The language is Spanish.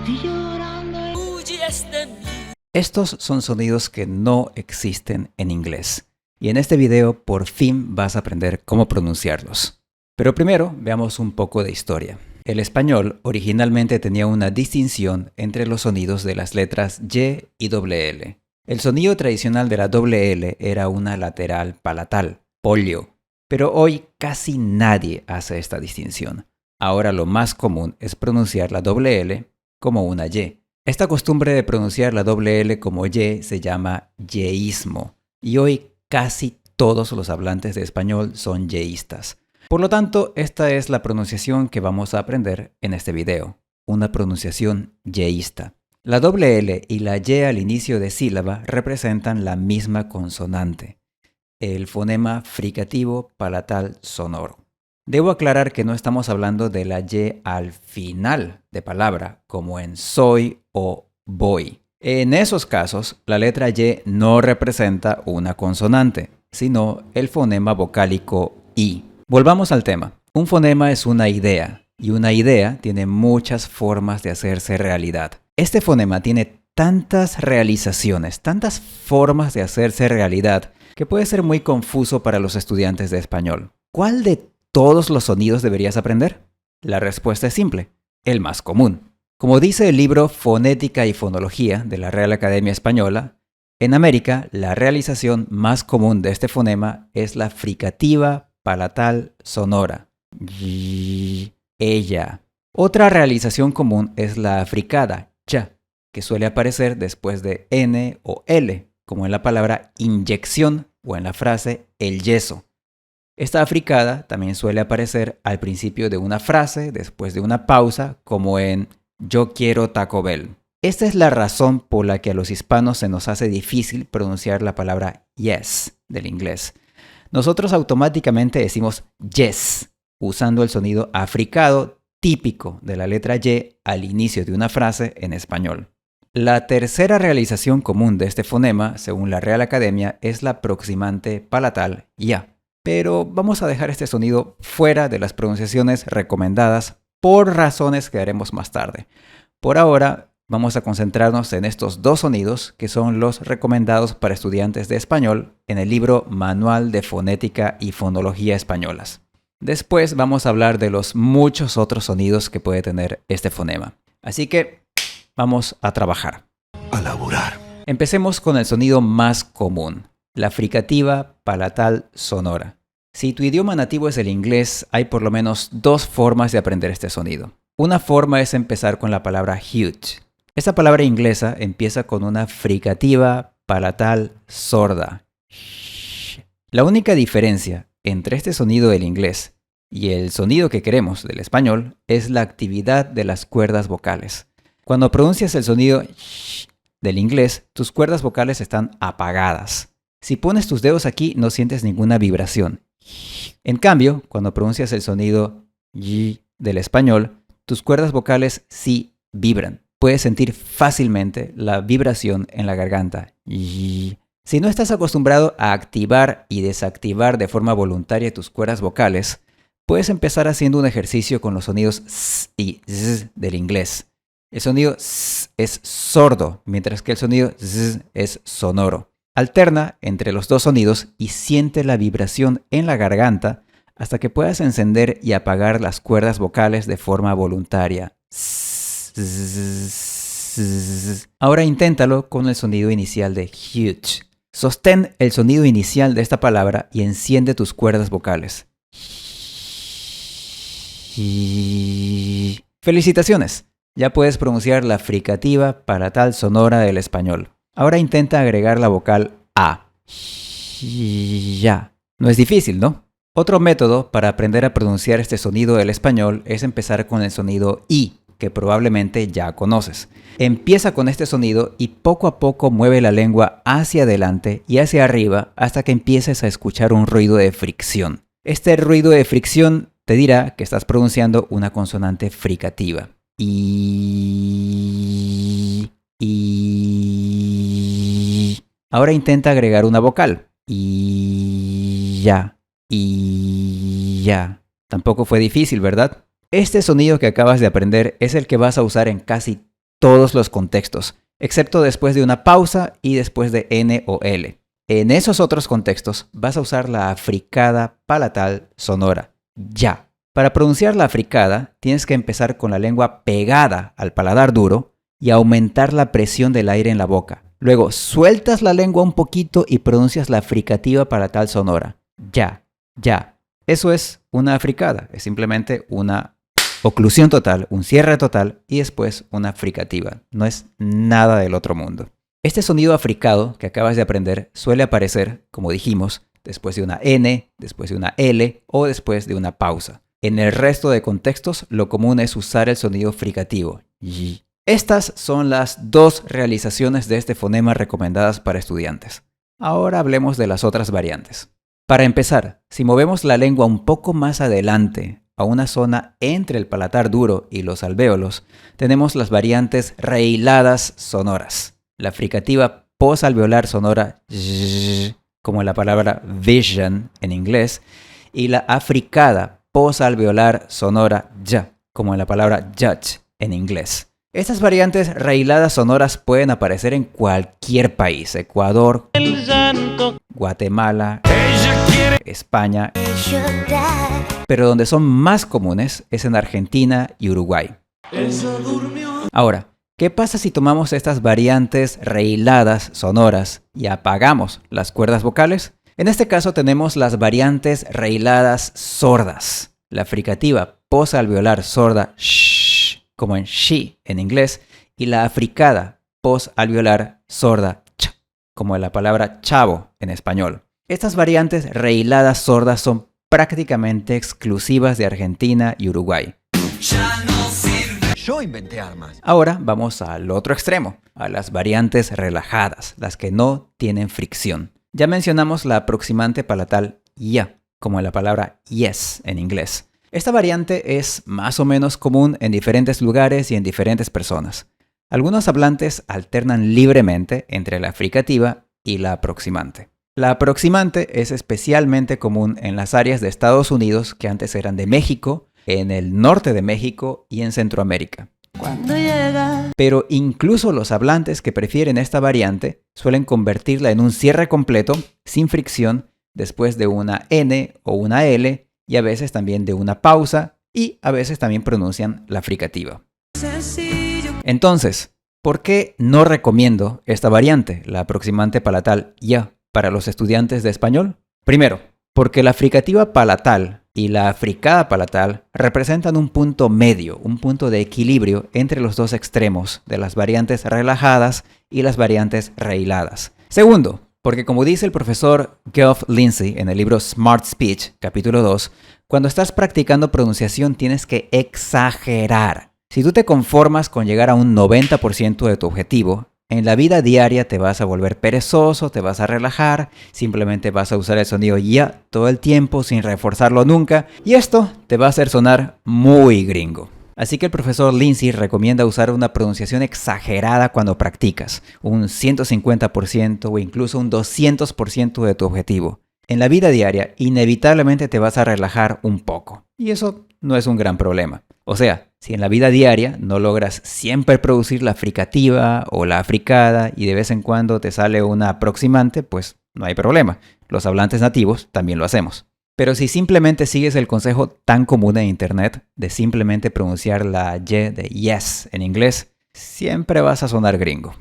Estoy llorando. Huyes de mí. Estos son sonidos que no existen en inglés. Y en este video por fin vas a aprender cómo pronunciarlos. Pero primero veamos un poco de historia. El español originalmente tenía una distinción entre los sonidos de las letras Y y doble L. El sonido tradicional de la doble L era una lateral palatal, pollo. Pero hoy casi nadie hace esta distinción. Ahora lo más común es pronunciar la doble L como una Y. Esta costumbre de pronunciar la doble L como Y se llama yeísmo. Y hoy casi todos los hablantes de español son yeístas. Por lo tanto, esta es la pronunciación que vamos a aprender en este video. Una pronunciación yeísta. La doble L y la Y al inicio de sílaba representan la misma consonante. El fonema fricativo palatal sonoro. Debo aclarar que no estamos hablando de la Y al final de palabra, como en soy o voy. En esos casos, la letra Y no representa una consonante, sino el fonema vocálico I. Volvamos al tema. Un fonema es una idea, y una idea tiene muchas formas de hacerse realidad. Este fonema tiene tantas realizaciones, tantas formas de hacerse realidad, que puede ser muy confuso para los estudiantes de español. ¿Cuál de todos los sonidos deberías aprender? La respuesta es simple, el más común. Como dice el libro Fonética y Fonología de la Real Academia Española, en América la realización más común de este fonema es la fricativa palatal sonora. Y, ella. Otra realización común es la fricada, cha, que suele aparecer después de N o L, como en la palabra inyección o en la frase el yeso. Esta fricada también suele aparecer al principio de una frase, después de una pausa, como en yo quiero Taco Bell. Esta es la razón por la que a los hispanos se nos hace difícil pronunciar la palabra yes del inglés. Nosotros automáticamente decimos yes, usando el sonido africado típico de la letra Y al inicio de una frase en español. La tercera realización común de este fonema, según la Real Academia, es la proximante palatal ya. Pero vamos a dejar este sonido fuera de las pronunciaciones recomendadas por razones que haremos más tarde. Por ahora, vamos a concentrarnos en estos dos sonidos que son los recomendados para estudiantes de español en el libro Manual de Fonética y Fonología Españolas. Después vamos a hablar de los muchos otros sonidos que puede tener este fonema. Así que vamos a trabajar. A laburar. Empecemos con el sonido más común, la fricativa palatal sonora. Si tu idioma nativo es el inglés, hay por lo menos dos formas de aprender este sonido. Una forma es empezar con la palabra huge. Esta palabra inglesa empieza con una fricativa palatal sorda. La única diferencia entre este sonido del inglés y el sonido que queremos del español es la actividad de las cuerdas vocales. Cuando pronuncias el sonido del inglés, tus cuerdas vocales están apagadas. Si pones tus dedos aquí, no sientes ninguna vibración. En cambio, cuando pronuncias el sonido y del español, tus cuerdas vocales sí vibran. Puedes sentir fácilmente la vibración en la garganta. Y si no estás acostumbrado a activar y desactivar de forma voluntaria tus cuerdas vocales, puedes empezar haciendo un ejercicio con los sonidos s y z del inglés. El sonido s es sordo, mientras que el sonido z es sonoro. Alterna entre los dos sonidos y siente la vibración en la garganta hasta que puedas encender y apagar las cuerdas vocales de forma voluntaria. Ahora inténtalo con el sonido inicial de huge. Sostén el sonido inicial de esta palabra y enciende tus cuerdas vocales. ¡Felicitaciones! Ya puedes pronunciar la fricativa palatal sonora del español. Ahora intenta agregar la vocal A. Ya. No es difícil, ¿no? Otro método para aprender a pronunciar este sonido del español es empezar con el sonido I, que probablemente ya conoces. Empieza con este sonido y poco a poco mueve la lengua hacia adelante y hacia arriba hasta que empieces a escuchar un ruido de fricción. Este ruido de fricción te dirá que estás pronunciando una consonante fricativa. Y ahora intenta agregar una vocal. Y ya. Tampoco fue difícil, ¿verdad? Este sonido que acabas de aprender es el que vas a usar en casi todos los contextos, excepto después de una pausa y después de N o L. En esos otros contextos vas a usar la africada palatal sonora, ya. Para pronunciar la africada, tienes que empezar con la lengua pegada al paladar duro y aumentar la presión del aire en la boca. Luego sueltas la lengua un poquito y pronuncias la fricativa palatal sonora, ya, ya. Eso es una africada, es simplemente una oclusión total, un cierre total y después una fricativa. No es nada del otro mundo. Este sonido africado que acabas de aprender suele aparecer, como dijimos, después de una N, después de una L o después de una pausa. En el resto de contextos, lo común es usar el sonido fricativo, y. Estas son las dos realizaciones de este fonema recomendadas para estudiantes. Ahora hablemos de las otras variantes. Para empezar, si movemos la lengua un poco más adelante, a una zona entre el palatar duro y los alvéolos, tenemos las variantes rehiladas sonoras. La fricativa posalveolar sonora, como en la palabra vision en inglés, y la africada posalveolar sonora, ya, como en la palabra judge en inglés. Estas variantes rehiladas sonoras pueden aparecer en cualquier país: Ecuador, Guatemala, España, pero donde son más comunes es en Argentina y Uruguay. Ahora, ¿qué pasa si tomamos estas variantes rehiladas sonoras y apagamos las cuerdas vocales? En este caso tenemos las variantes rehiladas sordas. La fricativa posalveolar sorda, sh, como en she en inglés, y la africada posalveolar sorda, ch, como en la palabra chavo en español. Estas variantes rehiladas sordas son prácticamente exclusivas de Argentina y Uruguay. Ya no sirve. Yo inventé armas. Ahora vamos al otro extremo, a las variantes relajadas, las que no tienen fricción. Ya mencionamos la aproximante palatal ya, como en la palabra yes en inglés. Esta variante es más o menos común en diferentes lugares y en diferentes personas. Algunos hablantes alternan libremente entre la fricativa y la aproximante. La aproximante es especialmente común en las áreas de Estados Unidos que antes eran de México, en el norte de México y en Centroamérica. Pero incluso los hablantes que prefieren esta variante suelen convertirla en un cierre completo, sin fricción, después de una N o una L, y a veces también de una pausa, y a veces también pronuncian la fricativa. Entonces, ¿por qué no recomiendo esta variante, la aproximante palatal ya, para los estudiantes de español? Primero, porque la fricativa palatal y la africada palatal representan un punto medio, un punto de equilibrio entre los dos extremos de las variantes relajadas y las variantes rehiladas. Segundo, porque como dice el profesor Geoff Lindsay en el libro Smart Speech, capítulo 2, cuando estás practicando pronunciación tienes que exagerar. Si tú te conformas con llegar a un 90% de tu objetivo, en la vida diaria te vas a volver perezoso, te vas a relajar, simplemente vas a usar el sonido ya todo el tiempo sin reforzarlo nunca, y esto te va a hacer sonar muy gringo. Así que el profesor Lindsay recomienda usar una pronunciación exagerada cuando practicas, un 150% o incluso un 200% de tu objetivo. En la vida diaria, inevitablemente te vas a relajar un poco, y eso no es un gran problema. O sea, si en la vida diaria no logras siempre producir la fricativa o la africada y de vez en cuando te sale una aproximante, pues no hay problema. Los hablantes nativos también lo hacemos. Pero si simplemente sigues el consejo tan común en internet de simplemente pronunciar la Y de yes en inglés, siempre vas a sonar gringo.